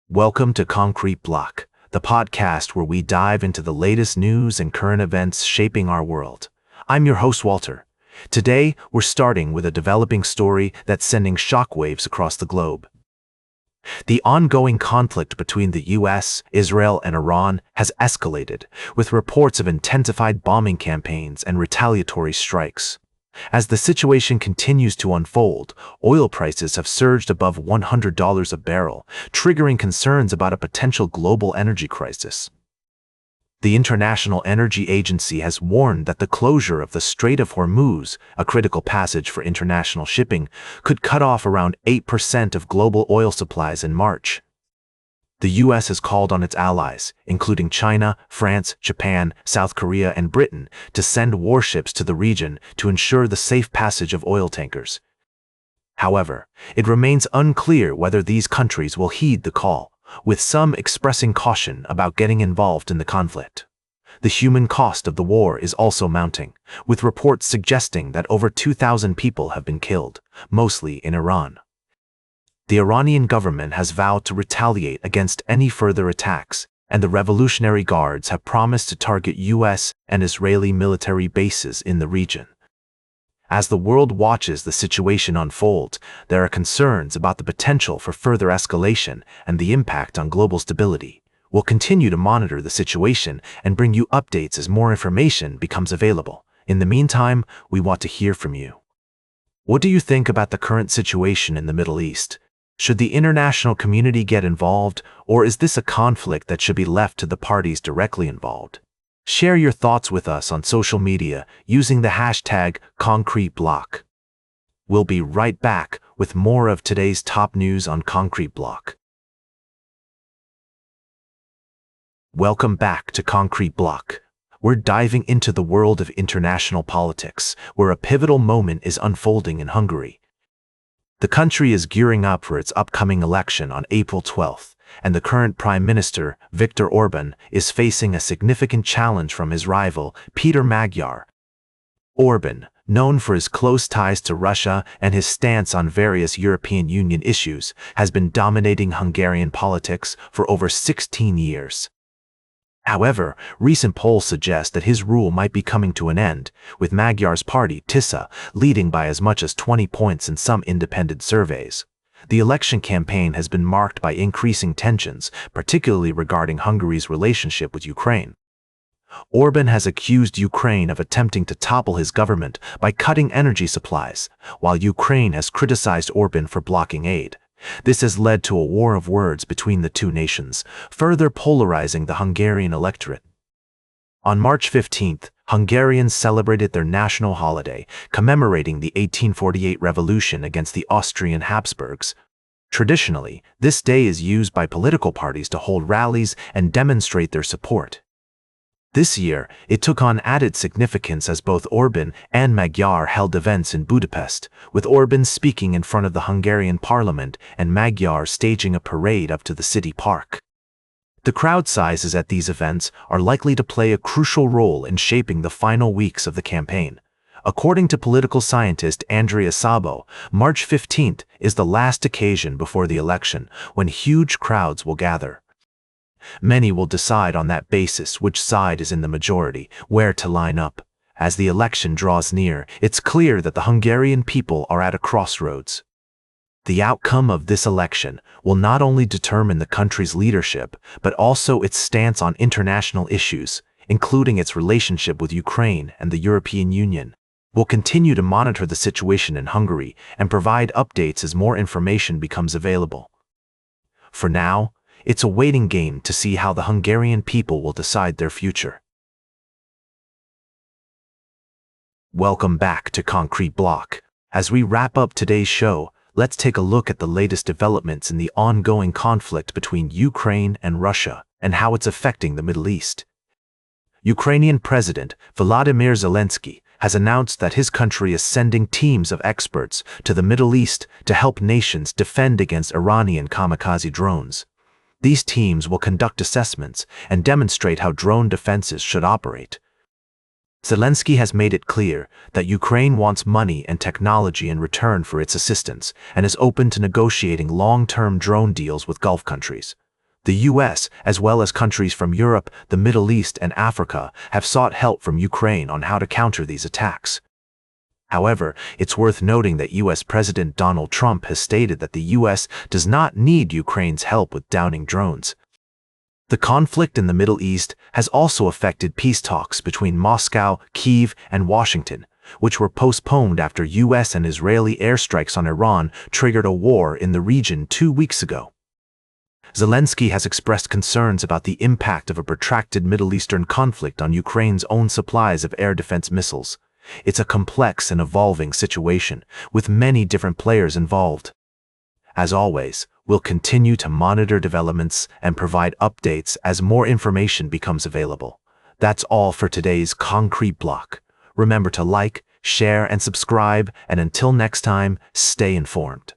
Welcome to Concrete Block, the podcast where we dive into the latest news and current events shaping our world. I'm your host, Walter. Today, we're starting with a developing story that's sending shockwaves across the globe. The ongoing conflict between the US, Israel, and Iran has escalated, with reports of intensified bombing campaigns and retaliatory strikes. As the situation continues to unfold, oil prices have surged above $100 a barrel, triggering concerns about a potential global energy crisis. The International Energy Agency has warned that the closure of the Strait of Hormuz, a critical passage for international shipping, could cut off around 8% of global oil supplies in March. The US has called on its allies, including China, France, Japan, South Korea, and Britain, to send warships to the region to ensure the safe passage of oil tankers. However, it remains unclear whether these countries will heed the call, with some expressing caution about getting involved in the conflict. The human cost of the war is also mounting, with reports suggesting that over 2,000 people have been killed, mostly in Iran. The Iranian government has vowed to retaliate against any further attacks, and the Revolutionary Guards have promised to target US and Israeli military bases in the region. As the world watches the situation unfold, there are concerns about the potential for further escalation and the impact on global stability. We'll continue to monitor the situation and bring you updates as more information becomes available. In the meantime, we want to hear from you. What do you think about the current situation in the Middle East? Should the international community get involved, or is this a conflict that should be left to the parties directly involved? Share your thoughts with us on social media using the hashtag #ConcreteBlock. We'll be right back with more of today's top news on Concrete Block. Welcome back to Concrete Block. We're diving into the world of international politics, where a pivotal moment is unfolding in Hungary. The country is gearing up for its upcoming election on April 12th, and the current Prime Minister, Viktor Orban, is facing a significant challenge from his rival, Peter Magyar. Orban, known for his close ties to Russia and his stance on various European Union issues, has been dominating Hungarian politics for over 16 years. However, recent polls suggest that his rule might be coming to an end, with Magyar's party, TISA, leading by as much as 20 points in some independent surveys. The election campaign has been marked by increasing tensions, particularly regarding Hungary's relationship with Ukraine. Orban has accused Ukraine of attempting to topple his government by cutting energy supplies, while Ukraine has criticized Orban for blocking aid. This has led to a war of words between the two nations, further polarizing the Hungarian electorate. On March 15th, Hungarians celebrated their national holiday, commemorating the 1848 revolution against the Austrian Habsburgs. Traditionally, this day is used by political parties to hold rallies and demonstrate their support. This year, it took on added significance as both Orban and Magyar held events in Budapest, with Orban speaking in front of the Hungarian parliament and Magyar staging a parade up to the city park. The crowd sizes at these events are likely to play a crucial role in shaping the final weeks of the campaign. According to political scientist Andrea Szabo, March 15th is the last occasion before the election when huge crowds will gather. Many will decide on that basis which side is in the majority, where to line up. As the election draws near, it's clear that the Hungarian people are at a crossroads. The outcome of this election will not only determine the country's leadership, but also its stance on international issues, including its relationship with Ukraine and the European Union. We'll continue to monitor the situation in Hungary and provide updates as more information becomes available. For now, it's a waiting game to see how the Hungarian people will decide their future. Welcome back to Concrete Block. As we wrap up today's show, let's take a look at the latest developments in the ongoing conflict between Ukraine and Russia and how it's affecting the Middle East. Ukrainian President Volodymyr Zelensky has announced that his country is sending teams of experts to the Middle East to help nations defend against Iranian kamikaze drones. These teams will conduct assessments and demonstrate how drone defenses should operate. Zelensky has made it clear that Ukraine wants money and technology in return for its assistance and is open to negotiating long-term drone deals with Gulf countries. The US, as well as countries from Europe, the Middle East, and Africa, have sought help from Ukraine on how to counter these attacks. However, it's worth noting that US President Donald Trump has stated that the US does not need Ukraine's help with downing drones. The conflict in the Middle East has also affected peace talks between Moscow, Kyiv, and Washington, which were postponed after US and Israeli airstrikes on Iran triggered a war in the region 2 weeks ago. Zelensky has expressed concerns about the impact of a protracted Middle Eastern conflict on Ukraine's own supplies of air defense missiles. It's a complex and evolving situation, with many different players involved. As always, we'll continue to monitor developments and provide updates as more information becomes available. That's all for today's Concrete Block. Remember to like, share, and subscribe, and until next time, stay informed.